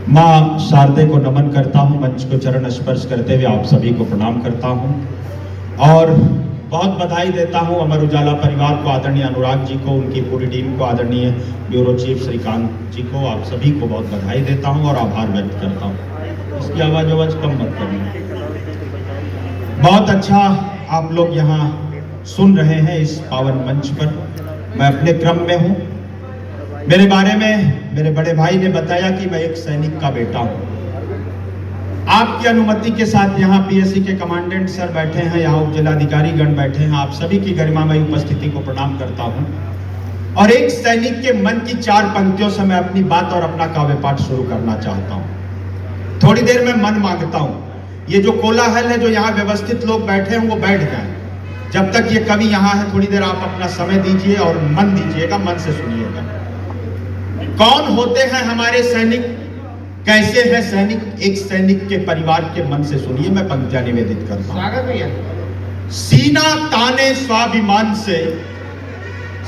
माँ शारदे को नमन करता हूँ, मंच को चरण स्पर्श करते हुए आप सभी को प्रणाम करता हूँ और बहुत बधाई देता हूँ अमर उजाला परिवार को, आदरणीय अनुराग जी को, उनकी पूरी टीम को, आदरणीय ब्यूरो चीफ श्रीकांत जी को, आप सभी को बहुत बधाई देता हूँ और आभार व्यक्त करता हूँ। इसकी आवाज कम मत करना। बहुत अच्छा आप लोग यहाँ सुन रहे हैं इस पावन मंच पर। मैं अपने क्रम में हूँ। मेरे बारे में मेरे बड़े भाई ने बताया कि मैं एक सैनिक का बेटा हूँ। आपकी अनुमति के साथ यहाँ पीएससी के कमांडेंट सर बैठे हैं, यहाँ उप जिलाधिकारी गण बैठे हैं, आप सभी की गरिमामयी उपस्थिति को प्रणाम करता हूँ और एक सैनिक के मन की 4 पंक्तियों से मैं अपनी बात और अपना काव्य पाठ शुरू करना चाहता हूँ। थोड़ी देर में मन मांगता हूँ। ये जो कोलाहल है, जो यहाँ व्यवस्थित लोग बैठे हैं वो बैठ जाएं। जब तक ये कवि यहाँ है थोड़ी देर आप अपना समय दीजिए और मन दीजिएगा, मन से सुनिएगा। कौन होते हैं हमारे सैनिक, कैसे है सैनिक, एक सैनिक के परिवार के मन से सुनिए। मैं पंक्तियां निवेदित करता हूं। स्वागत भैया। सीना ताने स्वाभिमान से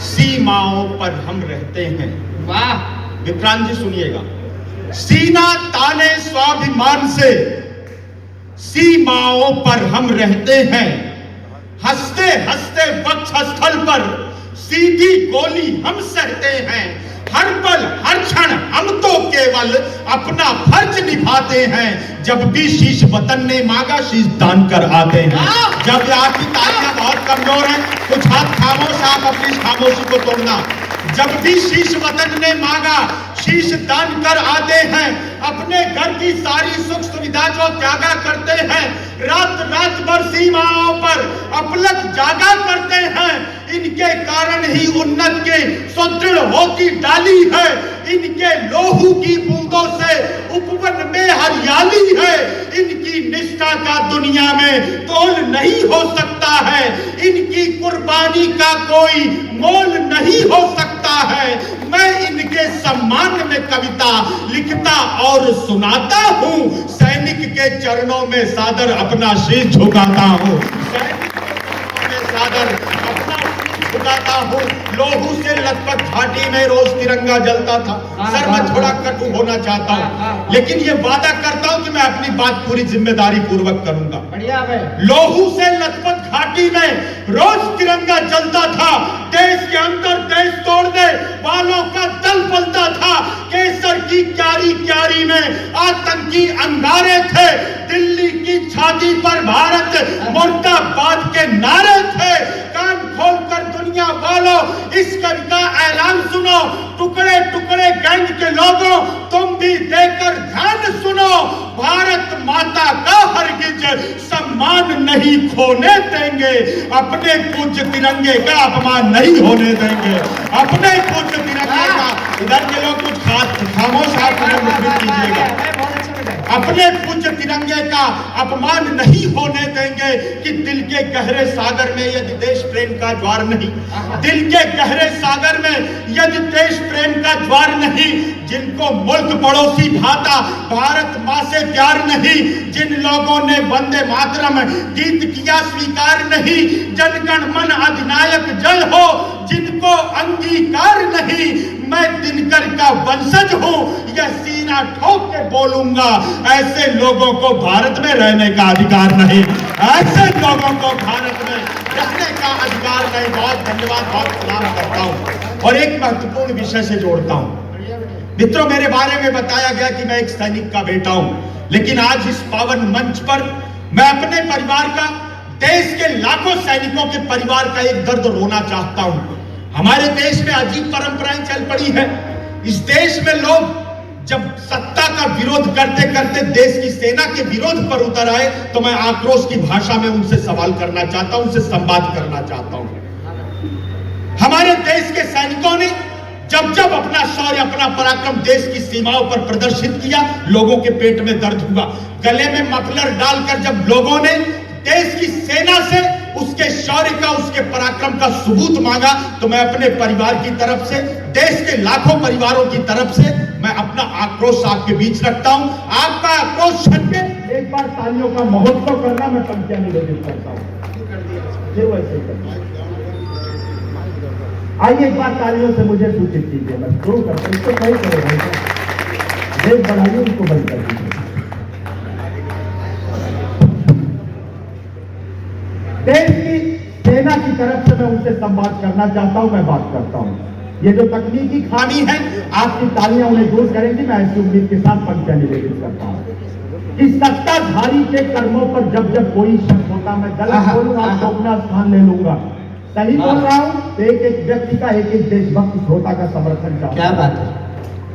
सीमाओं पर हम रहते हैं। वाह विक्रांत जी सुनिएगा। सीना ताने स्वाभिमान से सीमाओं पर हम रहते हैं, हंसते हंसते वक्षस्थल पर सीधी गोली हम सहते हैं। हर पल हर क्षण हम तो केवल अपना फर्ज निभाते हैं। जब भी शीश वतन ने मांगा शीश दान कर आते हैं। जब आपकी तालियां बहुत कमजोर हैं, कुछ हाथ खामोश, आप अपनी खामोशी को तोड़ना। जब भी शीश वतन ने मांगा शीश दान कर आते हैं। अपने घर की सारी सुख सुविधा जो त्यागा करते हैं, रात रात भर सीमाओं पर अपलक जागा करते हैं। इनके कारण ही उन्नत के सुदृढ़ होती डाली है। इनके लोहू की बूंदों से उपवन में हरियाली है। इनकी निष्ठा का दुनिया में तोल नहीं हो सकता है। इनकी कुर्बानी का कोई मोल नहीं हो सकता है। मैं इनके सम्मान में कविता लिखता और सुनाता हूँ। सैनिक के चरणों में सादर अपना शीश झुकाता हूँ। सैनिक के चरणों में सादर अपना शीश झुकाता हूँ। लोहू से लथपथ घाटी में रोज तिरंगा जलता था। सर मैं थोड़ा कटु होना चाहता हूँ, लेकिन ये वादा करता हूँ कि मैं अपनी बात पूरी जिम्मेदारी पूर्वक करूंगा। बढ़िया है। लोहू से लथपथ घाटी में रोज तिरंगा जलता था। देश के अंदर देश तोड़ने वालों का दल पलता था। केसर की क्यारी क्यारी में आतंकी अंगारे थे। दिल्ली की छाती पर भारत मुर्दाबाद के नारे थे। कान खोलकर दुनिया वालों इस कवि का ऐलान सुनो। टुकड़े टुकड़े गैंग के लोगों तुम भी देकर ध्यान सुनो। भारत माता का हरगिज सम्मान नहीं खोने देंगे। अपने पूज्य तिरंगे का अपमान नहीं होने देंगे। अपने पूज्य तिरंगे का, इधर के लोग कुछ खामोश आप कीजिएगा। अपने पूज्य तिरंगे का अपमान नहीं होने देंगे कि दिल के गहरे सागर में यदि देश प्रेम का ज्वार नहीं, दिल के गहरे सागर में यदि देश प्रेम का ज्वार नहीं, जिनको मुल्क पड़ोसी भाता भारत माँ से प्यार नहीं, जिन लोगों ने वंदे मातरम गीत किया स्वीकार नहीं, जनगण मन अधिनायक जय हो जिनको अंगीकार नहीं, मैं दिनकर का वंशज हूँ यह सीना ठोक के बोलूंगा। ऐसे लोगों को भारत में रहने का अधिकार नहीं। ऐसे लोगों को भारत में रहने का अधिकार नहीं। बहुत धन्यवाद, बहुत सलाम करता हूँ और एक महत्वपूर्ण विषय से जोड़ता हूँ। मित्रों मेरे बारे में बताया गया कि मैं एक सैनिक का बेटा हूँ, लेकिन आज इस पावन मंच पर मैं अपने परिवार का, देश के लाखों सैनिकों के परिवार का एक दर्द रोना चाहता हूँ। हमारे देश में अजीब परंपराएं चल पड़ी है। इस देश में लोग जब सत्ता का विरोध करते करते देश की सेना के विरोध पर उतर आए तो मैं आक्रोश की भाषा में उनसे सवाल करना चाहता हूं, उनसे संवाद करना चाहता हूं। हमारे देश के सैनिकों ने जब जब अपना शौर्य, अपना पराक्रम देश की सीमाओं पर प्रदर्शित किया, लोगों के पेट में दर्द हुआ। गले में मफलर डालकर जब लोगों ने देश की सेना से उसके शौर्य का, उसके पराक्रम का सबूत मांगा, तो मैं अपने परिवार की तरफ से, देश के लाखों परिवारों की तरफ से मैं अपना आक्रोश आपके बीच रखता हूं। आपका आक्रोश सुन के एक बार तालियों का महोत्सव करना मैं पंक्तियां निवेदित करता हूं। आइए एक बार तालियों से मुझे सूचित कीजिए। मैं शुरू करता हूं, इसको कहीं करो ब्रेक बढ़ाइए, उनको बंद कर दीजिए। देश की सेना की तरफ से मैं उनसे संवाद करना चाहता हूं, मैं बात करता हूं। ये जो तकनीकी खामी है, आपकी तालियां उन्हें दूर करेंगी। मैं ऐसी उम्मीद के साथ पंक्तियां निवेदित करता हूं कि सत्ताधारी के कर्मों पर जब जब कोई शक होता, मैं गलत बोलूंगा तो अपना स्थान ले लूंगा, सही बोल रहा हूं तो एक एक व्यक्ति का, एक एक देशभक्त श्रोता का समर्थन चाहूंगा। क्या बात है?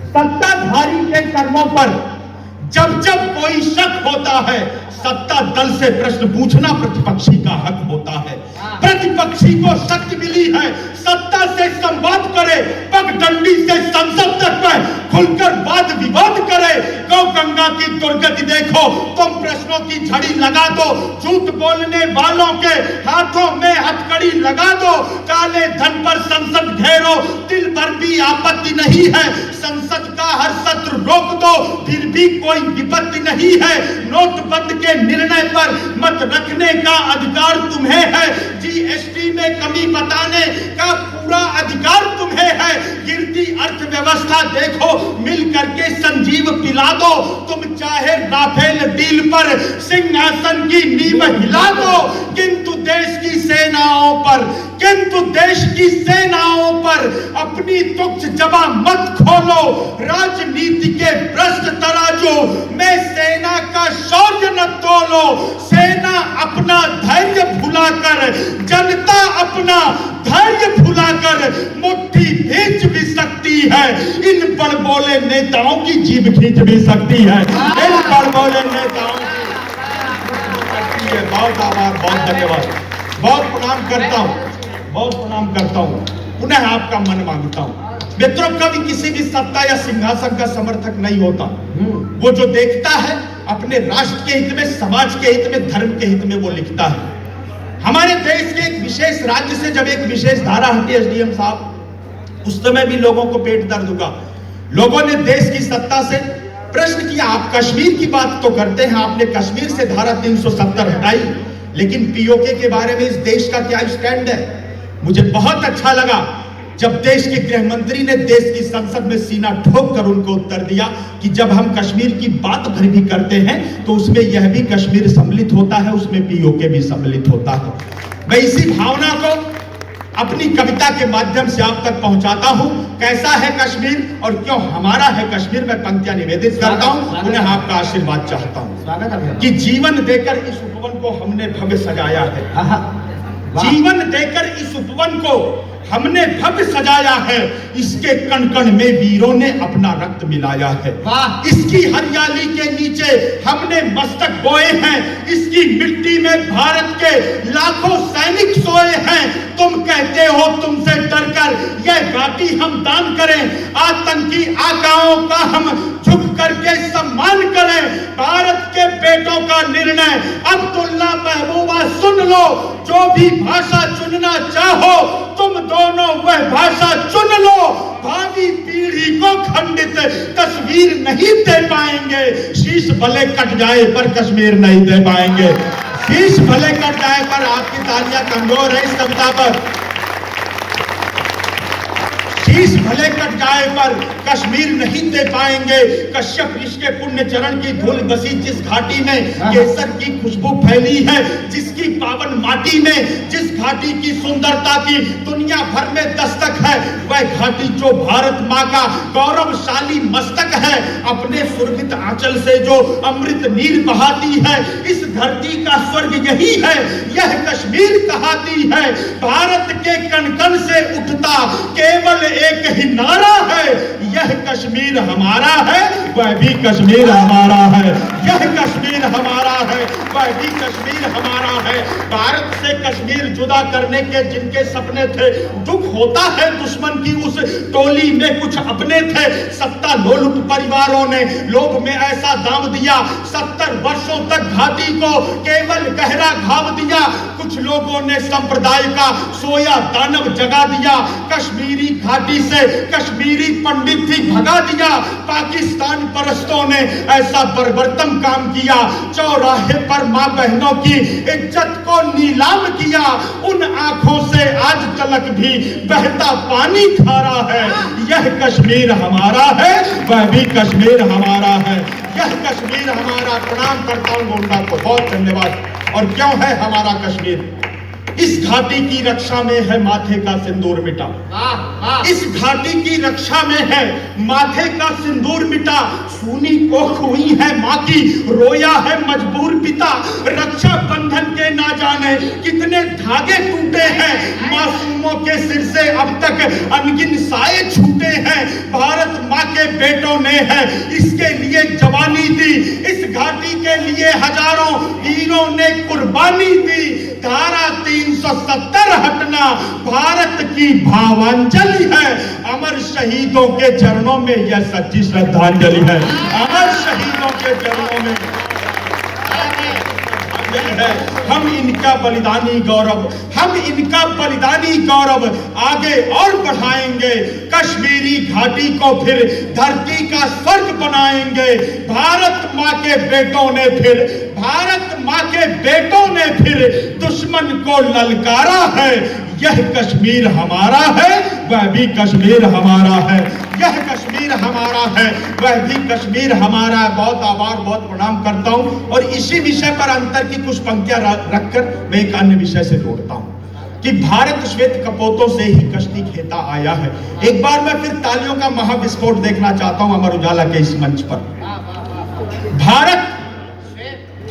सत्ताधारी के कर्मों पर जब जब कोई शक होता है, सत्ता दल से प्रश्न पूछना प्रतिपक्षी का हक होता है। प्रतिपक्षी को शक्ति मिली है सत्ता से संवाद करे, पगडंडी से संसद तक में खुलकर वाद विवाद करे। गौ गंगा की दुर्गति देखो, तुम प्रश्नों की झड़ी लगा दो, झूठ बोलने वालों के हाथों में हथकड़ी लगा दो, काले धन पर संसद घेरो, दिल भर भी आपत्ति नहीं है, संसद का हर सत्र रोक दो, फिर भी कोई विपत्ति नहीं है। नोटबंद के निर्णय पर मत रखने का अधिकार तुम्हें है, जीएसटी में कमी बताने का पूरा अधिकार तुम्हें है। गिरती अर्थव्यवस्था देखो, मिल करके संजीव पिला दो, तुम चाहे राफेल डील पर सिंहासन की नींव हिला दो, किंतु देश की सेनाओं पर अपनी तुच्छ जबा मत खोलो। राजनीति के भ्रष्ट तराजू में सेना का शौर्य न तोलो। सेना अपना धैर्य भुलाकर, जनता अपना धैर्य भुलाकर मुट्ठी भींच भी सकती है। इन बड़बोले नेताओं की जीभ खींच भी सकती है। इन बड़बोले नेताओं की बहुत आभार, बहुत धन्यवाद, बहुत प्रणाम करता हूँ, पुनः आपका मन मांगता हूँ। मित्रों, कभी किसी भी सत्ता या सिंहासन का समर्थक नहीं होता। वो जो देखता है अपने राष्ट्र के हित में, समाज के हित में, धर्म के हित में वो लिखता है। हमारे देश के एक विशेष राज्य से जब एक विशेष धारा हटी एसडीएम साहब, उस समय भी लोगों को पेट दर्द हुआ। लोगों ने देश की सत्ता से प्रश्न किया, आप कश्मीर की बात तो करते हैं, आपने कश्मीर से धारा 370 हटाई, लेकिन पीओके के बारे में इस देश का क्या स्टैंड है? मुझे बहुत अच्छा लगा जब देश के गृह मंत्री ने देश की संसद में सीना ठोक कर उनको उत्तर दिया कि जब हम कश्मीर की बात भर भी करते हैं तो उसमें यह भी कश्मीर सम्मिलित होता है, उसमें पीओके भी सम्मिलित होता है। मैं इसी भावना को अपनी कविता के माध्यम से आप तक पहुंचाता हूं। कैसा है कश्मीर और क्यों हमारा है कश्मीर, मैं पंक्तियां निवेदित करता हूं, उन्हें आपका आशीर्वाद चाहता हूं कि जीवन देकर इस उपवन को हमने भव्य सजाया है। जीवन देकर इस उपवन को हमने भव्य सजाया है, इसके कण कण में वीरों ने अपना रक्त मिलाया है। इसकी हरियाली के नीचे हमने मस्तक बोए हैं, इसकी मिट्टी में भारत के लाखों सैनिक सोए हैं। तुम कहते हो तुमसे डरकर यह घाटी हम दान करें, आतंकी आकाओं का हम झुक करके सम्मान करें। भारत के बेटों का निर्णय अब्दुल्ला महबूबा सुन लो, जो भी भाषा चुनना चाहो तुम दोनों वह भाषा चुन लो। भावी पीढ़ी को खंडित तस्वीर नहीं दे पाएंगे, शीश भले कट जाए पर कश्मीर नहीं दे पाएंगे। शीश भले कट जाए पर, आपकी तालियां कमजोर है इस कविता पर, शीश भले कट जाए पर कश्मीर नहीं दे पाएंगे। कश्यप ऋषि के पुण्य चरण की धूल बसी जिस घाटी में, केसर की खुशबू फैली है जिसकी पावन माटी में, जिस घाटी की सुंदरता की दुनिया भर में दस्तक है, वह घाटी जो भारत माँ का गौरवशाली मस्तक है, अपने सुरभित आंचल से जो अमृत नीर बहाती है। इस धरती का स्वर्ग यही है, यह कश्मीर कहाती है। भारत के कण कण से उठता केवल एक ही नारा है, यह कश्मीर हमारा है, वह भी कश्मीर हमारा है। यह कश्मीर हमारा है, वह भी कश्मीर हमारा है। भारत से कश्मीर जुदा करने के जिनके सपने थे, दुख होता है दुश्मन की उस टोली में कुछ अपने थे। सत्ता लोलुप परिवारों ने लोभ में ऐसा दाम दिया, 70 वर्षों तक घाटी को केवल गहरा घाव दिया। कुछ लोगों ने संप्रदाय का सोया दानव जगा दिया, कश्मीरी घाटी घाटी से कश्मीरी पंडित भी भगा दिया। पाकिस्तान परस्तों ने ऐसा बर्बरतम काम किया, चौराहे पर मां बहनों की इज्जत को नीलाम किया। उन आंखों से आज तलक भी बहता पानी खारा है। यह कश्मीर हमारा है, वह भी कश्मीर हमारा है। यह कश्मीर हमारा। प्रणाम करता हूं गोंडा को, बहुत धन्यवाद। और क्यों है हमारा कश्मीर? इस घाटी की रक्षा में है माथे का सिंदूर मिटा। इस घाटी की रक्षा में है माथे का सिंदूर मिटा। सूनी कोख हुई है मां की, रोया है मजबूर पिता। रक्षा बंधन के ना जाने कितने धागे टूटे हैं। मासूमों के सिर से अब तक अनगिन साए छूटे हैं। भारत मां के बेटों ने है इसके लिए जवानी दी। इस घाटी के लिए हजारों वीरों ने कुर्बानी दी। धारा 370 हटना भारत की भावांजलि है। अमर शहीदों के चरणों में यह सच्ची श्रद्धांजलि है। अमर शहीदों के चरणों में है। हम इनका बलिदानी गौरव, हम इनका बलिदानी गौरव आगे और बढ़ाएंगे। कश्मीरी घाटी को फिर धरती का स्वर्ग बनाएंगे। भारत मां के बेटों ने फिर, भारत मां के बेटों ने फिर दुश्मन को ललकारा है। यह कश्मीर हमारा है, वह भी कश्मीर हमारा है। यह कश्मीर हमारा है, वह भी कश्मीर हमारा है। बहुत आभार, बहुत प्रणाम करता हूं। और इसी विषय पर अंतर की कुछ पंक्तियां रखकर मैं एक अन्य विषय से जोड़ता हूं कि भारत श्वेत कपोतों से ही कश्ती खेता आया है। एक बार मैं फिर तालियों का महाविस्फोट देखना चाहता हूं अमर उजाला के इस मंच पर।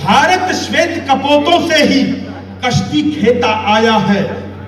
भारत श्वेत कपोतों से ही कश्ती खेता आया है।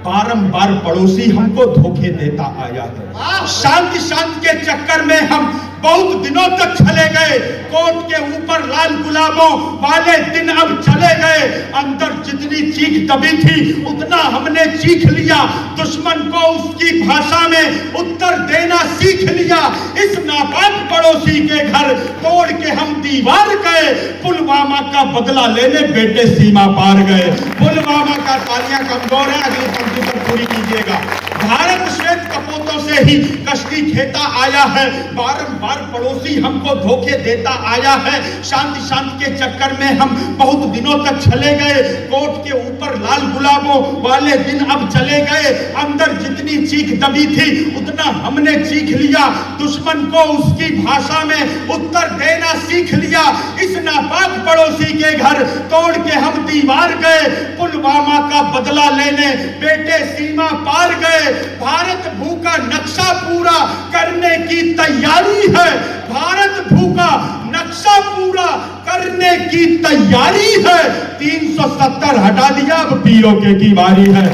बारंबार पड़ोसी हमको धोखे देता आया है। शांति के चक्कर में हम बहुत दिनों तक चले गए। कोर्ट के ऊपर लाल गुलाबों वाले दिन अब चले गए। अंदर जितनी चीख दबी थी उतना हमने चीख लिया। दुश्मन को उसकी भाषा में उत्तर देना सीख लिया। इस नापाक पड़ोसी के घर तोड़ के हम दीवार गए। पुलवामा का बदला लेने बेटे सीमा पार गए। पुलवामा का तालियां कमजोर है, अगली पंक्ति पर पूरी कीजिएगा। भारत श्वेत कपोतों से ही कश्ती खेता आया है। बारंबार पड़ोसी हमको धोखे देता आया है। शांति के चक्कर में हम बहुत दिनों तक चले गए। कोर्ट के ऊपर लाल गुलाबों वाले दिन अब चले गए। अंदर जितनी चीख दबी थी उतना हमने चीख लिया। दुश्मन को उसकी भाषा में उत्तर देना सीख लिया। इस नापाक पड़ोसी के घर तोड़ के हम दीवार गए। पुलवामा का बदला लेने बेटे सीमा पार गए। भारत भूखा नक्शा पूरा करने की तैयारी है। भारत भूखा नक्शा पूरा करने की तैयारी है। 370 हटा दिया, अब पीओके की बारी है।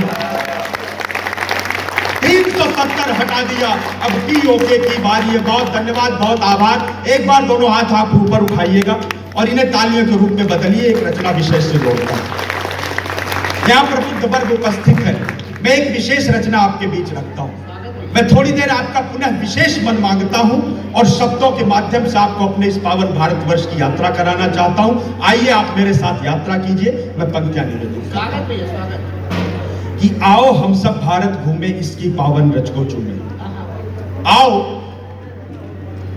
370 हटा दिया, अब पीओके की बारी है। बहुत धन्यवाद, बहुत आभार। एक बार दोनों हाथ आप ऊपर उठाइएगा और इन्हें तालियों के रूप में बदलिए। एक रचना विशेष से जोड़ता हूं। यहां पर बुद्ध वर्ग उपस्थित है। मैं एक विशेष रचना आपके बीच रखता हूं। मैं थोड़ी देर आपका पुनः विशेष मन मांगता हूं और शब्दों के माध्यम से आपको अपने इस पावन भारतवर्ष की यात्रा कराना चाहता हूं। आइए आप मेरे साथ यात्रा कीजिए। मैं पंक्तियां निवेदित करता हूं कि आओ हम सब भारत घूमे, इसकी पावन रज को चूमे।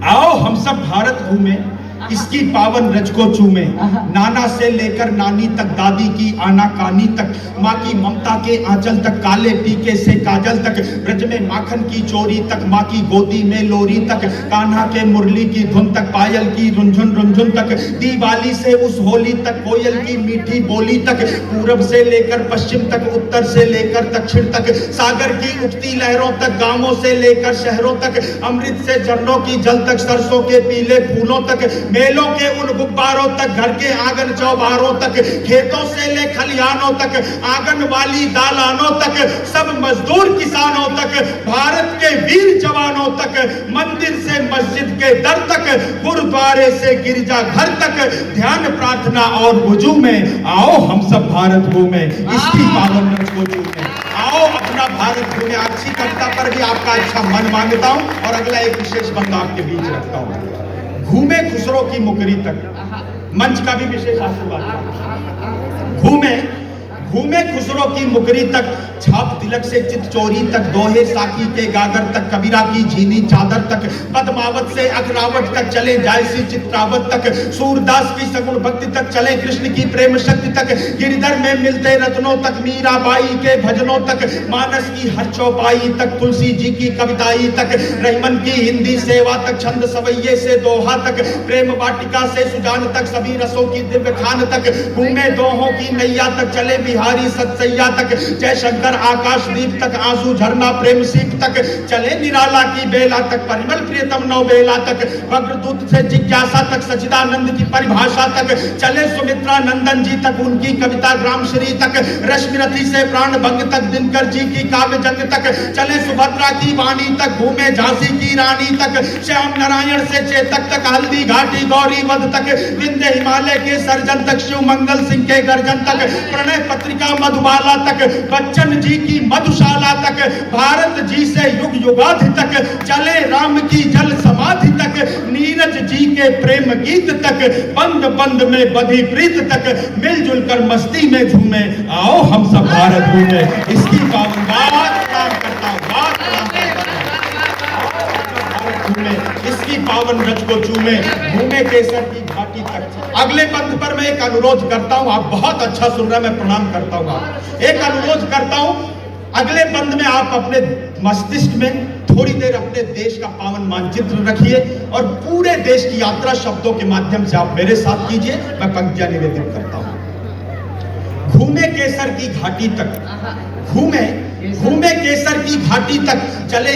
आओ हम सब भारत घूमे, इसकी पावन रज को चूमे। नाना से लेकर नानी तक, दादी की आनाकानी तक, माँ की ममता के आंचल तक, काले टीके से काजल तक, ब्रज में माखन की चोरी तक, माँ की गोदी में लोरी तक, कान्हा के मुरली की धुन तक, पायल की रुंझुन तक, दिवाली से उस होली तक, कोयल की मीठी बोली तक, पूरब से लेकर पश्चिम तक, उत्तर से लेकर दक्षिण तक, सागर की उठती लहरों तक, गांवों से लेकर शहरों तक, अमृत से झरनों की जल तक, सरसों के पीले फूलों तक, मेलों के उन गुब्बारों तक, घर के आंगन चौबारों तक, खेतों से ले खलिहानों तक, आंगन वाली दालानों तक, सब मजदूर किसानों तक, भारत के वीर जवानों तक, मंदिर से मस्जिद के दर तक, गुरुद्वारे से गिरजा घर तक, ध्यान प्रार्थना और वुजू में आओ हम सब भारत घूमे, इसकी पावन रज को चूमे। आओ अपना भारत घूमे। अच्छी कविता पर भी आपका अच्छा मन मांगता हूं और अगला एक विशेष बंदा आपके बीच रखता हूं। घूमे खुसरो की मुकरी तक, मंच का भी विशेष आशीर्वाद। घूमे घूमे खुसरो की मुकरी तक, छाप तिलक से चित चोरी तक, दोहे साकी के गागर तक, कबीरा की झीनी चादर तक, पद्मावत से अखरावट तक चले जायसी चित्रावत तक, सूरदास की सगुण भक्ति तक चले कृष्ण की प्रेम शक्ति तक, गिरधर में मिलते रत्नों तक, मीराबाई के भजनों तक, मानस की हर चौपाई तक, तुलसी जी की कविताई तक, रहीमन की हिंदी सेवा तक, छंद सवैये से दोहा तक, प्रेम वाटिका से सुजान तक, सभी रसों की दिव्य खान तक, घूमे दोहों की नैया तक, चले बिहारी सतसैया तक, जय शंकर आकाशदीप तक, आंसू झरना प्रेम सीप तक, चले निराला की बेला तक, परिमल प्रियतम नौ बेला तक, वक्रदूत से जिज्ञासा तक, सच्चिदानंद की परिभाषा तक, चले सुमित्रा नंदन जी तक, उनकी कविता ग्राम श्री तक, रश्मिरथी से प्राण भंग तक, दिनकर जी की काव्य जंग तक, चले सुभद्रा की वाणी तक, घूमे झांसी की रानी तक, श्याम नारायण से चेतक तक, हल्दी घाटी गौरी वध तक, विंध्य हिमालय के सर्जन तक, शिव मंगल सिंह के गर्जन तक, प्रणय पत्रिका मधुबाला तक, बच्चन जी की मधुशाला तक, भारत जी से युग युगाधि तक, चले राम की जल समाधि तक, नीरज जी के प्रेम गीत तक, बंद बंद में बधी प्रीत तक, मिलजुल कर मस्ती में झूमे, आओ हम सब भारत घूमे। इसकी पावन बात प्रणाम करता हूं, बात प्रणाम करता हूं। घूमे, इसकी पावन रज को चूमे, घूमे केसर की घाटी तक। अगले बंद पर मैं एक अनुरोध करता हूं, आप बहुत अच्छा सुन रहे हैं, मैं प्रणाम करता हूं। आप एक अनुरोध करता हूं, अगले बंद में आप अपने मस्तिष्क में थोड़ी देर अपने देश का पावन मानचित्र रखिए और पूरे देश की यात्रा शब्दों के माध्यम से आप मेरे साथ कीजिए। मैं पंक्तियां निवेदित करता हूं। घूमे केसर की घाटी तक, घूमे केसर की घाटी तक, चले